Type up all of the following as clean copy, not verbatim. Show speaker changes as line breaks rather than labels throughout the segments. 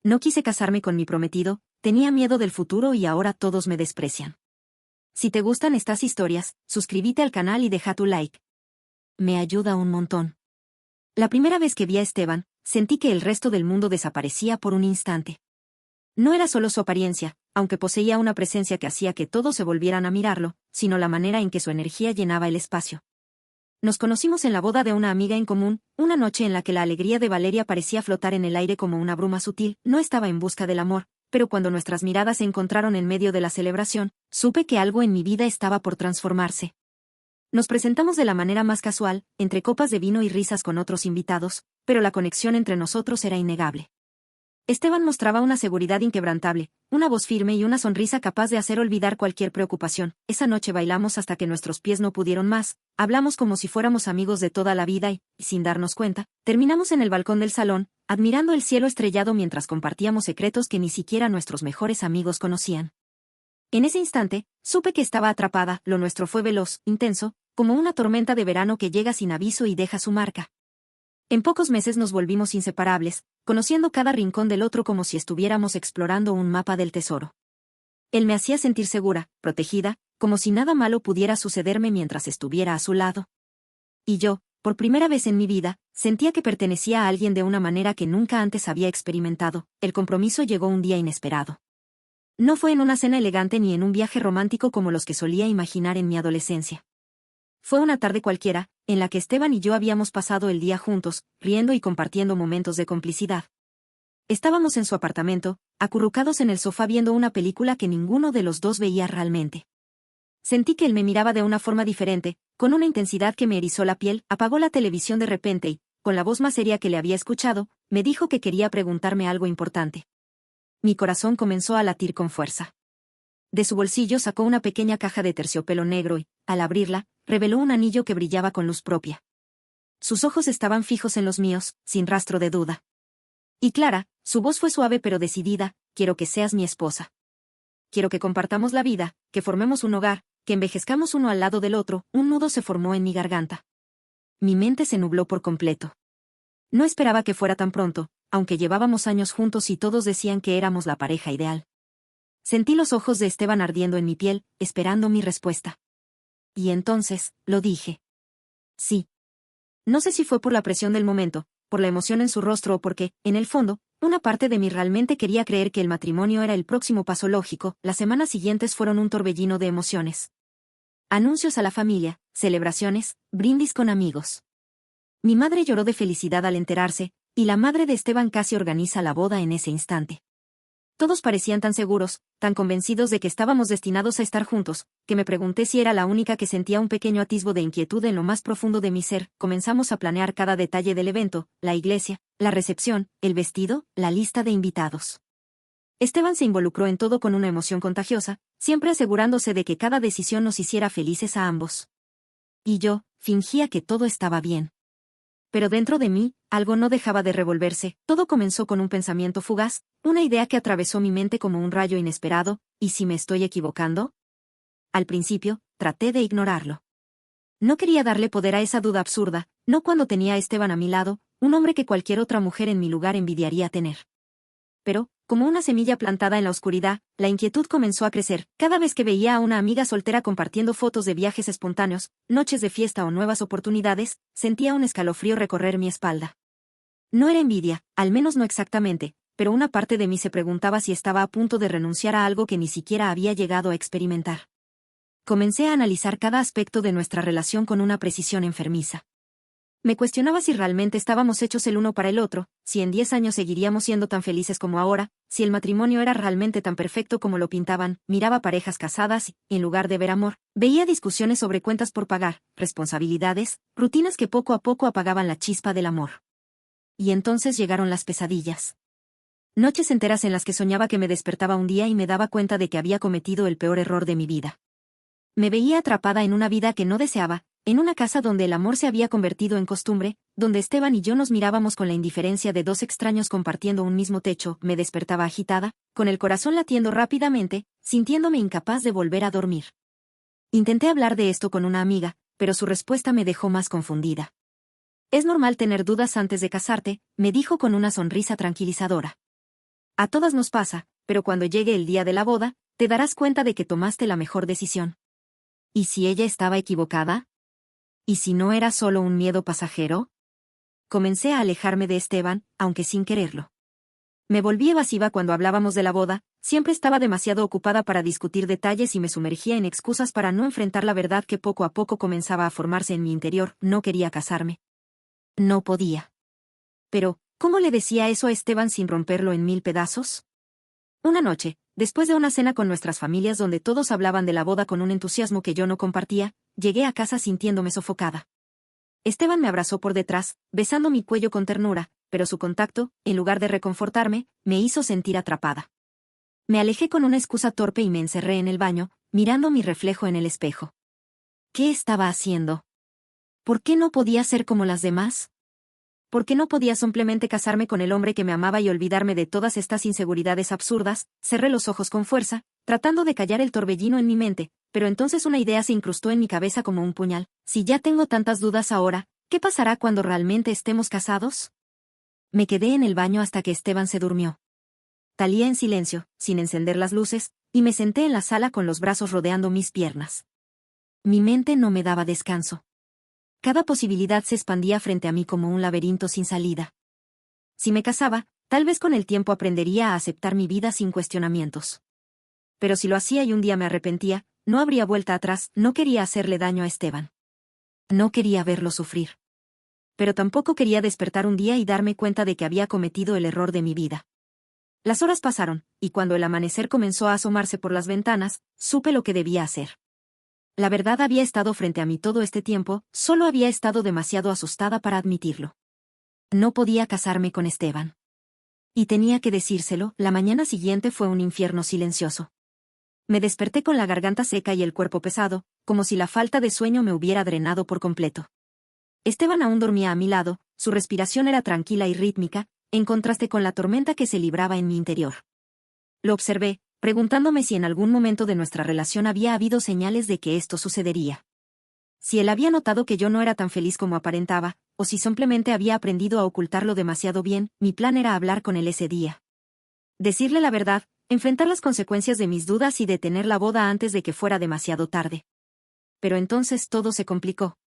No quise casarme con mi prometido, tenía miedo del futuro y ahora todos me desprecian. Si te gustan estas historias, suscríbete al canal y deja tu like. Me ayuda un montón. La primera vez que vi a Esteban, sentí que el resto del mundo desaparecía por un instante. No era solo su apariencia, aunque poseía una presencia que hacía que todos se volvieran a mirarlo, sino la manera en que su energía llenaba el espacio. Nos conocimos en la boda de una amiga en común, una noche en la que la alegría de Valeria parecía flotar en el aire como una bruma sutil. No estaba en busca del amor, pero cuando nuestras miradas se encontraron en medio de la celebración, supe que algo en mi vida estaba por transformarse. Nos presentamos de la manera más casual, entre copas de vino y risas con otros invitados, pero la conexión entre nosotros era innegable. Esteban mostraba una seguridad inquebrantable, una voz firme y una sonrisa capaz de hacer olvidar cualquier preocupación. Esa noche bailamos hasta que nuestros pies no pudieron más, hablamos como si fuéramos amigos de toda la vida y, sin darnos cuenta, terminamos en el balcón del salón, admirando el cielo estrellado mientras compartíamos secretos que ni siquiera nuestros mejores amigos conocían. En ese instante, supe que estaba atrapada. Lo nuestro fue veloz, intenso, como una tormenta de verano que llega sin aviso y deja su marca. En pocos meses nos volvimos inseparables, conociendo cada rincón del otro como si estuviéramos explorando un mapa del tesoro. Él me hacía sentir segura, protegida, como si nada malo pudiera sucederme mientras estuviera a su lado. Y yo, por primera vez en mi vida, sentía que pertenecía a alguien de una manera que nunca antes había experimentado. El compromiso llegó un día inesperado. No fue en una cena elegante ni en un viaje romántico como los que solía imaginar en mi adolescencia. Fue una tarde cualquiera, en la que Esteban y yo habíamos pasado el día juntos, riendo y compartiendo momentos de complicidad. Estábamos en su apartamento, acurrucados en el sofá viendo una película que ninguno de los dos veía realmente. Sentí que él me miraba de una forma diferente, con una intensidad que me erizó la piel. Apagó la televisión de repente y, con la voz más seria que le había escuchado, me dijo que quería preguntarme algo importante. Mi corazón comenzó a latir con fuerza. De su bolsillo sacó una pequeña caja de terciopelo negro y, al abrirla, reveló un anillo que brillaba con luz propia. Sus ojos estaban fijos en los míos, sin rastro de duda. Y Clara, su voz fue suave pero decidida: quiero que seas mi esposa. Quiero que compartamos la vida, que formemos un hogar, que envejezcamos uno al lado del otro. Un nudo se formó en mi garganta. Mi mente se nubló por completo. No esperaba que fuera tan pronto, aunque llevábamos años juntos y todos decían que éramos la pareja ideal. Sentí los ojos de Esteban ardiendo en mi piel, esperando mi respuesta. Y entonces, lo dije. Sí. No sé si fue por la presión del momento, por la emoción en su rostro o porque, en el fondo, una parte de mí realmente quería creer que el matrimonio era el próximo paso lógico. Las semanas siguientes fueron un torbellino de emociones. Anuncios a la familia, celebraciones, brindis con amigos. Mi madre lloró de felicidad al enterarse, y la madre de Esteban casi organiza la boda en ese instante. Todos parecían tan seguros, tan convencidos de que estábamos destinados a estar juntos, que me pregunté si era la única que sentía un pequeño atisbo de inquietud en lo más profundo de mi ser. Comenzamos a planear cada detalle del evento: la iglesia, la recepción, el vestido, la lista de invitados. Esteban se involucró en todo con una emoción contagiosa, siempre asegurándose de que cada decisión nos hiciera felices a ambos. Y yo, fingía que todo estaba bien. Pero dentro de mí, algo no dejaba de revolverse. Todo comenzó con un pensamiento fugaz, una idea que atravesó mi mente como un rayo inesperado. ¿Y si me estoy equivocando? Al principio, traté de ignorarlo. No quería darle poder a esa duda absurda, no cuando tenía a Esteban a mi lado, un hombre que cualquier otra mujer en mi lugar envidiaría tener. Pero, como una semilla plantada en la oscuridad, la inquietud comenzó a crecer. Cada vez que veía a una amiga soltera compartiendo fotos de viajes espontáneos, noches de fiesta o nuevas oportunidades, sentía un escalofrío recorrer mi espalda. No era envidia, al menos no exactamente, pero una parte de mí se preguntaba si estaba a punto de renunciar a algo que ni siquiera había llegado a experimentar. Comencé a analizar cada aspecto de nuestra relación con una precisión enfermiza. Me cuestionaba si realmente estábamos hechos el uno para el otro, si en 10 años seguiríamos siendo tan felices como ahora, si el matrimonio era realmente tan perfecto como lo pintaban. Miraba parejas casadas y, en lugar de ver amor, veía discusiones sobre cuentas por pagar, responsabilidades, rutinas que poco a poco apagaban la chispa del amor. Y entonces llegaron las pesadillas. Noches enteras en las que soñaba que me despertaba un día y me daba cuenta de que había cometido el peor error de mi vida. Me veía atrapada en una vida que no deseaba, en una casa donde el amor se había convertido en costumbre, donde Esteban y yo nos mirábamos con la indiferencia de dos extraños compartiendo un mismo techo. Me despertaba agitada, con el corazón latiendo rápidamente, sintiéndome incapaz de volver a dormir. Intenté hablar de esto con una amiga, pero su respuesta me dejó más confundida. Es normal tener dudas antes de casarte, me dijo con una sonrisa tranquilizadora. A todas nos pasa, pero cuando llegue el día de la boda, te darás cuenta de que tomaste la mejor decisión. ¿Y si ella estaba equivocada? ¿Y si no era solo un miedo pasajero? Comencé a alejarme de Esteban, aunque sin quererlo. Me volví evasiva cuando hablábamos de la boda, siempre estaba demasiado ocupada para discutir detalles y me sumergía en excusas para no enfrentar la verdad que poco a poco comenzaba a formarse en mi interior. No quería casarme. No podía. Pero, ¿cómo le decía eso a Esteban sin romperlo en mil pedazos? Una noche, después de una cena con nuestras familias donde todos hablaban de la boda con un entusiasmo que yo no compartía, llegué a casa sintiéndome sofocada. Esteban me abrazó por detrás, besando mi cuello con ternura, pero su contacto, en lugar de reconfortarme, me hizo sentir atrapada. Me alejé con una excusa torpe y me encerré en el baño, mirando mi reflejo en el espejo. ¿Qué estaba haciendo? ¿Por qué no podía ser como las demás? ¿Por qué no podía simplemente casarme con el hombre que me amaba y olvidarme de todas estas inseguridades absurdas? Cerré los ojos con fuerza, tratando de callar el torbellino en mi mente, pero entonces una idea se incrustó en mi cabeza como un puñal. Si ya tengo tantas dudas ahora, ¿qué pasará cuando realmente estemos casados? Me quedé en el baño hasta que Esteban se durmió. Talía en silencio, sin encender las luces, y me senté en la sala con los brazos rodeando mis piernas. Mi mente no me daba descanso. Cada posibilidad se expandía frente a mí como un laberinto sin salida. Si me casaba, tal vez con el tiempo aprendería a aceptar mi vida sin cuestionamientos. Pero si lo hacía y un día me arrepentía, no habría vuelta atrás. No quería hacerle daño a Esteban. No quería verlo sufrir. Pero tampoco quería despertar un día y darme cuenta de que había cometido el error de mi vida. Las horas pasaron, y cuando el amanecer comenzó a asomarse por las ventanas, supe lo que debía hacer. La verdad había estado frente a mí todo este tiempo, solo había estado demasiado asustada para admitirlo. No podía casarme con Esteban. Y tenía que decírselo. La mañana siguiente fue un infierno silencioso. Me desperté con la garganta seca y el cuerpo pesado, como si la falta de sueño me hubiera drenado por completo. Esteban aún dormía a mi lado, su respiración era tranquila y rítmica, en contraste con la tormenta que se libraba en mi interior. Lo observé, preguntándome si en algún momento de nuestra relación había habido señales de que esto sucedería. Si él había notado que yo no era tan feliz como aparentaba, o si simplemente había aprendido a ocultarlo demasiado bien. Mi plan era hablar con él ese día. Decirle la verdad, enfrentar las consecuencias de mis dudas y detener la boda antes de que fuera demasiado tarde. Pero entonces todo se complicó.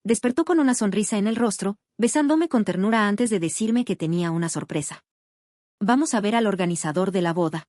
Despertó con una sonrisa en el rostro, besándome con ternura antes de decirme que tenía una sorpresa. Vamos a ver al organizador de la boda.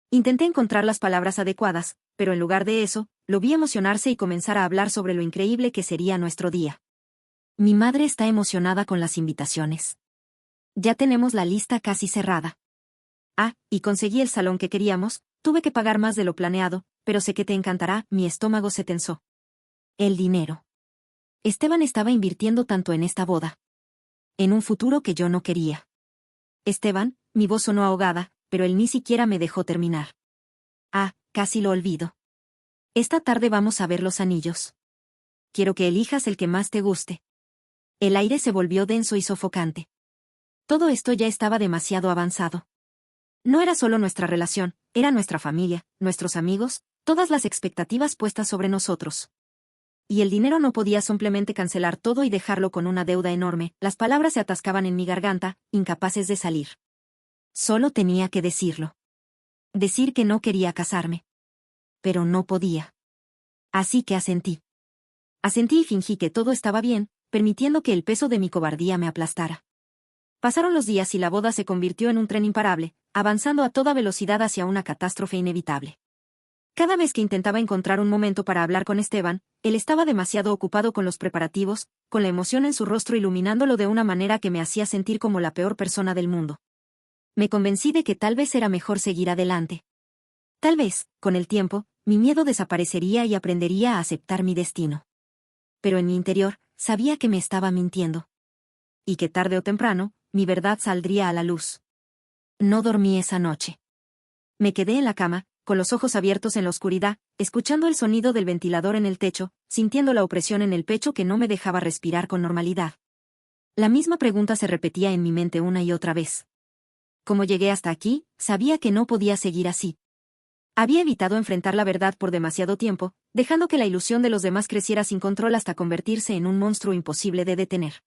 Intenté encontrar las palabras adecuadas, pero en lugar de eso, lo vi emocionarse y comenzar a hablar sobre lo increíble que sería nuestro día. Mi madre está emocionada con las invitaciones. Ya tenemos la lista casi cerrada. Y conseguí el salón que queríamos. Tuve que pagar más de lo planeado, pero sé que te encantará. Mi estómago se tensó. El dinero. Esteban estaba invirtiendo tanto en esta boda. En un futuro que yo no quería. Esteban, mi voz sonó ahogada, pero él ni siquiera me dejó terminar. Casi lo olvido. Esta tarde vamos a ver los anillos. Quiero que elijas el que más te guste. El aire se volvió denso y sofocante. Todo esto ya estaba demasiado avanzado. No era solo nuestra relación, era nuestra familia, nuestros amigos, todas las expectativas puestas sobre nosotros. Y el dinero no podía simplemente cancelar todo y dejarlo con una deuda enorme. Las palabras se atascaban en mi garganta, incapaces de salir. Solo tenía que decirlo. Decir que no quería casarme. Pero no podía. Así que asentí. Asentí y fingí que todo estaba bien, permitiendo que el peso de mi cobardía me aplastara. Pasaron los días y la boda se convirtió en un tren imparable, avanzando a toda velocidad hacia una catástrofe inevitable. Cada vez que intentaba encontrar un momento para hablar con Esteban, él estaba demasiado ocupado con los preparativos, con la emoción en su rostro iluminándolo de una manera que me hacía sentir como la peor persona del mundo. Me convencí de que tal vez era mejor seguir adelante. Tal vez, con el tiempo, mi miedo desaparecería y aprendería a aceptar mi destino. Pero en mi interior, sabía que me estaba mintiendo. Y que tarde o temprano, mi verdad saldría a la luz. No dormí esa noche. Me quedé en la cama, con los ojos abiertos en la oscuridad, escuchando el sonido del ventilador en el techo, sintiendo la opresión en el pecho que no me dejaba respirar con normalidad. La misma pregunta se repetía en mi mente una y otra vez. Como llegué hasta aquí, sabía que no podía seguir así. Había evitado enfrentar la verdad por demasiado tiempo, dejando que la ilusión de los demás creciera sin control hasta convertirse en un monstruo imposible de detener.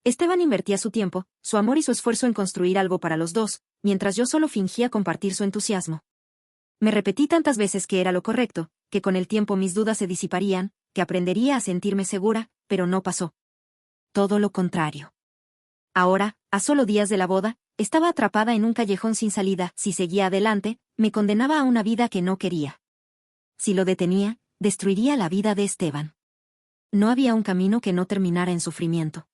Esteban invertía su tiempo, su amor y su esfuerzo en construir algo para los dos, mientras yo solo fingía compartir su entusiasmo. Me repetí tantas veces que era lo correcto, que con el tiempo mis dudas se disiparían, que aprendería a sentirme segura, pero no pasó. Todo lo contrario. Ahora, a solo días de la boda, estaba atrapada en un callejón sin salida. Si seguía adelante, me condenaba a una vida que no quería. Si lo detenía, destruiría la vida de Esteban. No había un camino que no terminara en sufrimiento.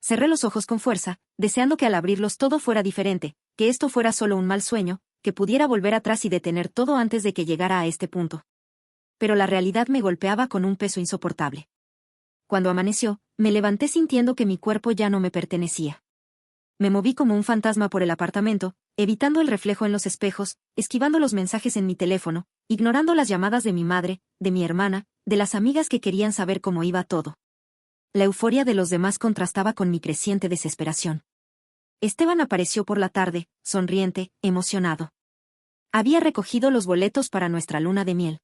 Cerré los ojos con fuerza, deseando que al abrirlos todo fuera diferente, que esto fuera solo un mal sueño, que pudiera volver atrás y detener todo antes de que llegara a este punto. Pero la realidad me golpeaba con un peso insoportable. Cuando amaneció, me levanté sintiendo que mi cuerpo ya no me pertenecía. Me moví como un fantasma por el apartamento, evitando el reflejo en los espejos, esquivando los mensajes en mi teléfono, ignorando las llamadas de mi madre, de mi hermana, de las amigas que querían saber cómo iba todo. La euforia de los demás contrastaba con mi creciente desesperación. Esteban apareció por la tarde, sonriente, emocionado. Había recogido los boletos para nuestra luna de miel.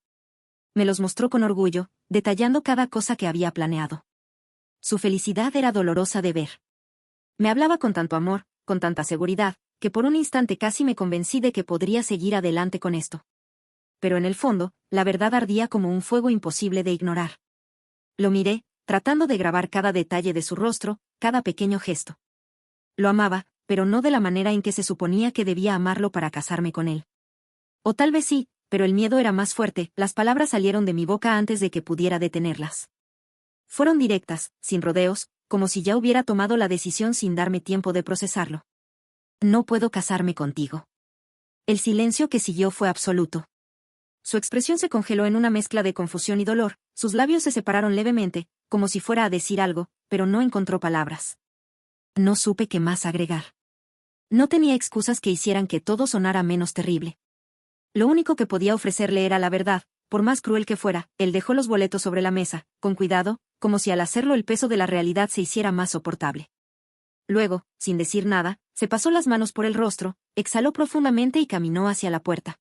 Me los mostró con orgullo, detallando cada cosa que había planeado. Su felicidad era dolorosa de ver. Me hablaba con tanto amor, con tanta seguridad, que por un instante casi me convencí de que podría seguir adelante con esto. Pero en el fondo, la verdad ardía como un fuego imposible de ignorar. Lo miré, tratando de grabar cada detalle de su rostro, cada pequeño gesto. Lo amaba, pero no de la manera en que se suponía que debía amarlo para casarme con él. O tal vez sí, pero el miedo era más fuerte. Las palabras salieron de mi boca antes de que pudiera detenerlas. Fueron directas, sin rodeos, como si ya hubiera tomado la decisión sin darme tiempo de procesarlo. No puedo casarme contigo. El silencio que siguió fue absoluto. Su expresión se congeló en una mezcla de confusión y dolor, sus labios se separaron levemente, como si fuera a decir algo, pero no encontró palabras. No supe qué más agregar. No tenía excusas que hicieran que todo sonara menos terrible. Lo único que podía ofrecerle era la verdad, por más cruel que fuera. Él dejó los boletos sobre la mesa, con cuidado, como si al hacerlo el peso de la realidad se hiciera más soportable. Luego, sin decir nada, se pasó las manos por el rostro, exhaló profundamente y caminó hacia la puerta.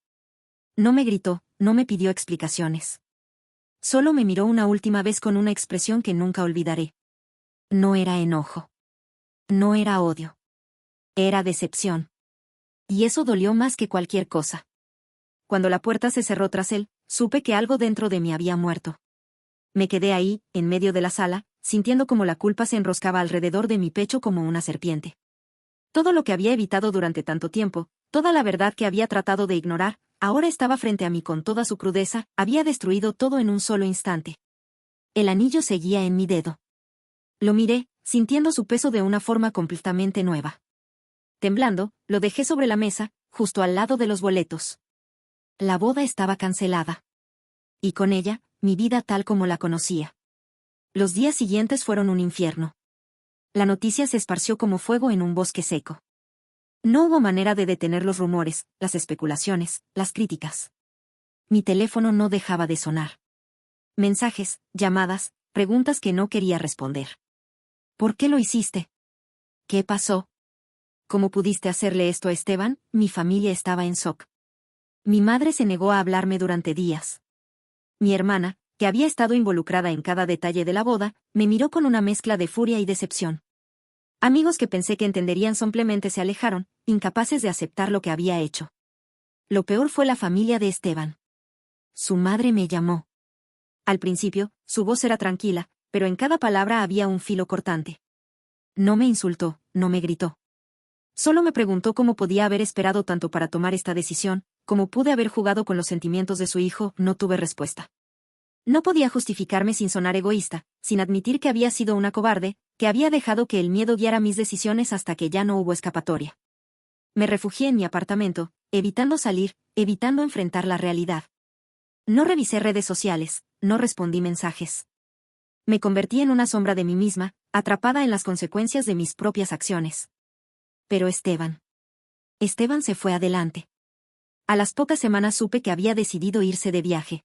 No me gritó, no me pidió explicaciones. Solo me miró una última vez con una expresión que nunca olvidaré. No era enojo. No era odio. Era decepción. Y eso dolió más que cualquier cosa. Cuando la puerta se cerró tras él, supe que algo dentro de mí había muerto. Me quedé ahí, en medio de la sala, sintiendo como la culpa se enroscaba alrededor de mi pecho como una serpiente. Todo lo que había evitado durante tanto tiempo, toda la verdad que había tratado de ignorar, ahora estaba frente a mí con toda su crudeza, había destruido todo en un solo instante. El anillo seguía en mi dedo. Lo miré, sintiendo su peso de una forma completamente nueva. Temblando, lo dejé sobre la mesa, justo al lado de los boletos. La boda estaba cancelada. Y con ella, mi vida tal como la conocía. Los días siguientes fueron un infierno. La noticia se esparció como fuego en un bosque seco. No hubo manera de detener los rumores, las especulaciones, las críticas. Mi teléfono no dejaba de sonar. Mensajes, llamadas, preguntas que no quería responder. ¿Por qué lo hiciste? ¿Qué pasó? ¿Cómo pudiste hacerle esto a Esteban? Mi familia estaba en shock. Mi madre se negó a hablarme durante días. Mi hermana, que había estado involucrada en cada detalle de la boda, me miró con una mezcla de furia y decepción. Amigos que pensé que entenderían simplemente se alejaron, incapaces de aceptar lo que había hecho. Lo peor fue la familia de Esteban. Su madre me llamó. Al principio, su voz era tranquila, pero en cada palabra había un filo cortante. No me insultó, no me gritó. Solo me preguntó cómo podía haber esperado tanto para tomar esta decisión, cómo pude haber jugado con los sentimientos de su hijo. No tuve respuesta. No podía justificarme sin sonar egoísta, sin admitir que había sido una cobarde, que había dejado que el miedo guiara mis decisiones hasta que ya no hubo escapatoria. Me refugié en mi apartamento, evitando salir, evitando enfrentar la realidad. No revisé redes sociales, no respondí mensajes. Me convertí en una sombra de mí misma, atrapada en las consecuencias de mis propias acciones. Pero Esteban se fue adelante. A las pocas semanas supe que había decidido irse de viaje.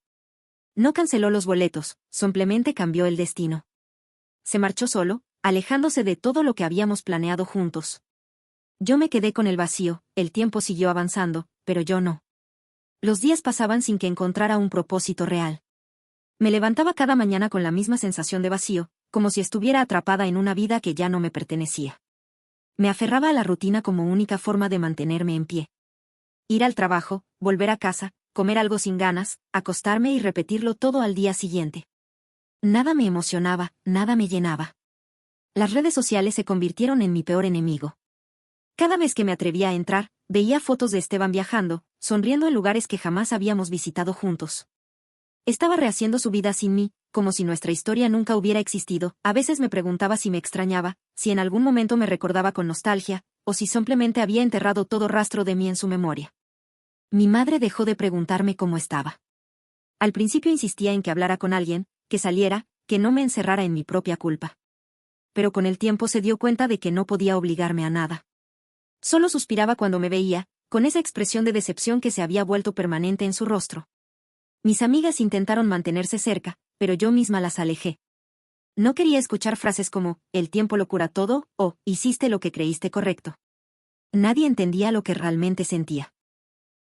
No canceló los boletos, simplemente cambió el destino. Se marchó solo, alejándose de todo lo que habíamos planeado juntos. Yo me quedé con el vacío, el tiempo siguió avanzando, pero yo no. Los días pasaban sin que encontrara un propósito real. Me levantaba cada mañana con la misma sensación de vacío, como si estuviera atrapada en una vida que ya no me pertenecía. Me aferraba a la rutina como única forma de mantenerme en pie. Ir al trabajo, volver a casa, comer algo sin ganas, acostarme y repetirlo todo al día siguiente. Nada me emocionaba, nada me llenaba. Las redes sociales se convirtieron en mi peor enemigo. Cada vez que me atrevía a entrar, veía fotos de Esteban viajando, sonriendo en lugares que jamás habíamos visitado juntos. Estaba rehaciendo su vida sin mí, como si nuestra historia nunca hubiera existido. A veces me preguntaba si me extrañaba, si en algún momento me recordaba con nostalgia, o si simplemente había enterrado todo rastro de mí en su memoria. Mi madre dejó de preguntarme cómo estaba. Al principio insistía en que hablara con alguien, que saliera, que no me encerrara en mi propia culpa. Pero con el tiempo se dio cuenta de que no podía obligarme a nada. Solo suspiraba cuando me veía, con esa expresión de decepción que se había vuelto permanente en su rostro. Mis amigas intentaron mantenerse cerca, pero yo misma las alejé. No quería escuchar frases como, el tiempo lo cura todo, o, hiciste lo que creíste correcto. Nadie entendía lo que realmente sentía.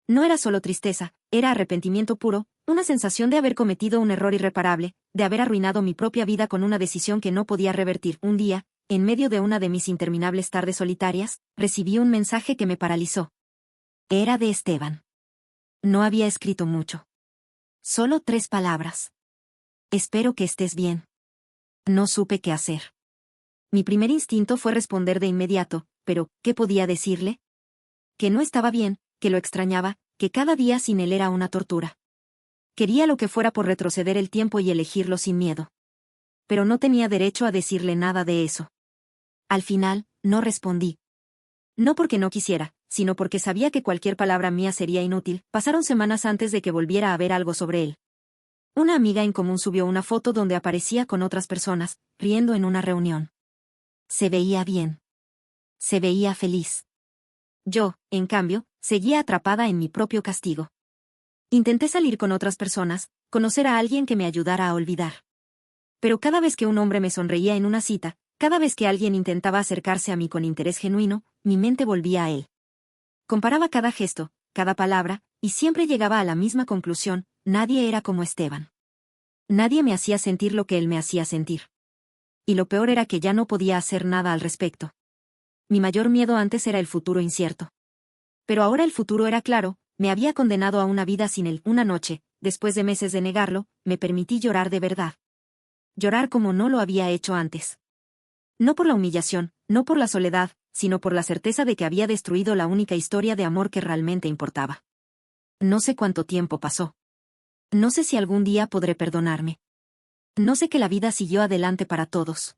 No era solo tristeza, era arrepentimiento puro, una sensación de haber cometido un error irreparable, de haber arruinado mi propia vida con una decisión que no podía revertir. Un día, en medio de una de mis interminables tardes solitarias, recibí un mensaje que me paralizó. Era de Esteban. No había escrito mucho. Solo 3 palabras. Espero que estés bien. No supe qué hacer. Mi primer instinto fue responder de inmediato, pero, ¿qué podía decirle? Que no estaba bien, que lo extrañaba, que cada día sin él era una tortura. Quería lo que fuera por retroceder el tiempo y elegirlo sin miedo. Pero no tenía derecho a decirle nada de eso. Al final, no respondí. No porque no quisiera, sino porque sabía que cualquier palabra mía sería inútil. Pasaron semanas antes de que volviera a ver algo sobre él. Una amiga en común subió una foto donde aparecía con otras personas, riendo en una reunión. Se veía bien. Se veía feliz. Yo, en cambio, seguía atrapada en mi propio castigo. Intenté salir con otras personas, conocer a alguien que me ayudara a olvidar. Pero cada vez que un hombre me sonreía en una cita, cada vez que alguien intentaba acercarse a mí con interés genuino, mi mente volvía a él. Comparaba cada gesto, cada palabra, y siempre llegaba a la misma conclusión: nadie era como Esteban. Nadie me hacía sentir lo que él me hacía sentir. Y lo peor era que ya no podía hacer nada al respecto. Mi mayor miedo antes era el futuro incierto. Pero ahora el futuro era claro, me había condenado a una vida sin él. Una noche, después de meses de negarlo, me permití llorar de verdad. Llorar como no lo había hecho antes. No por la humillación, no por la soledad, sino por la certeza de que había destruido la única historia de amor que realmente importaba. No sé cuánto tiempo pasó. No sé si algún día podré perdonarme. No sé que la vida siguió adelante para todos.